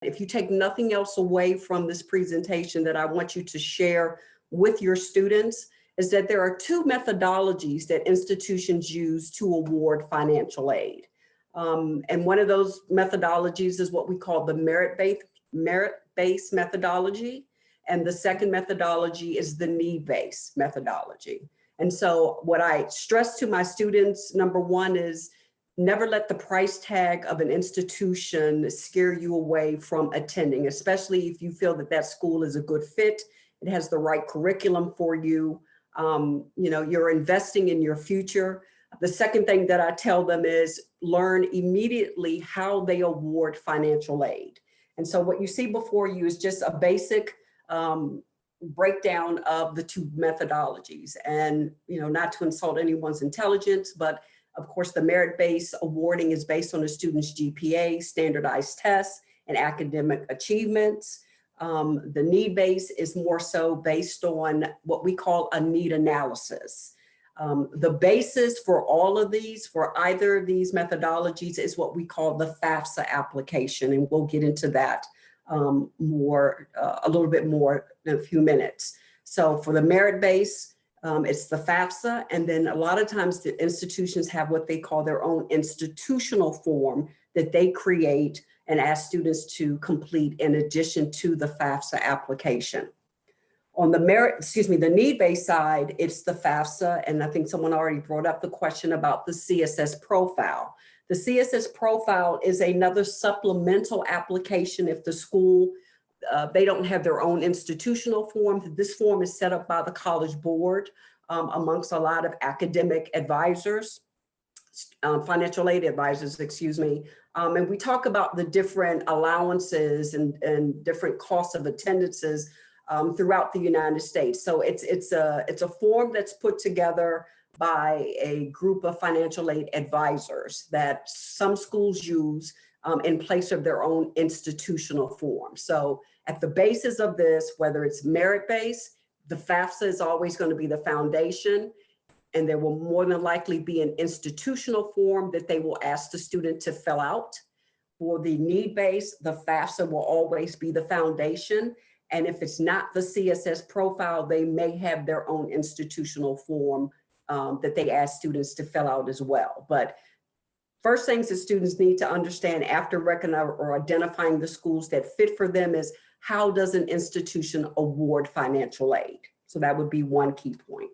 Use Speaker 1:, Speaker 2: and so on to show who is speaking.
Speaker 1: If you take nothing else away from this presentation that I want you to share with your students, is that there are two methodologies that institutions use to award financial aid. And one of those methodologies is what we call the merit-based methodology. And the second methodology is the need-based methodology. And so what I stress to my students, number one, is never let the price tag of an institution scare you away from attending, especially if you feel that that school is a good fit, it has the right curriculum for you, you're investing in your future. The second thing that I tell them is learn immediately how they award financial aid. And so what you see before you is just a basic breakdown of the two methodologies. And, not to insult anyone's intelligence, but of course, the merit-based awarding is based on a student's GPA, standardized tests, and academic achievements. The need-based is more so based on what we call a need analysis. The basis for all of these, for either of these methodologies, is what we call the FAFSA application, and we'll get into that a little bit more in a few minutes. So for the merit-based, it's the FAFSA, and then a lot of times the institutions have what they call their own institutional form that they create and ask students to complete in addition to the FAFSA application. On the the need-based side, it's the FAFSA, and I think someone already brought up the question about the CSS profile. The CSS profile is another supplemental application if the school they don't have their own institutional form. This form is set up by the College Board amongst a lot of academic advisors, financial aid advisors, and we talk about the different allowances and different costs of attendances throughout the United States. So it's a form that's put together by a group of financial aid advisors that some schools use in place of their own institutional form. So at the basis of this, whether it's merit-based, the FAFSA is always going to be the foundation, and there will more than likely be an institutional form that they will ask the student to fill out. For the need-based, the FAFSA will always be the foundation. And if it's not the CSS profile, they may have their own institutional form that they ask students to fill out as well. But first things that students need to understand after recognizing or identifying the schools that fit for them is how does an institution award financial aid? So that would be one key point.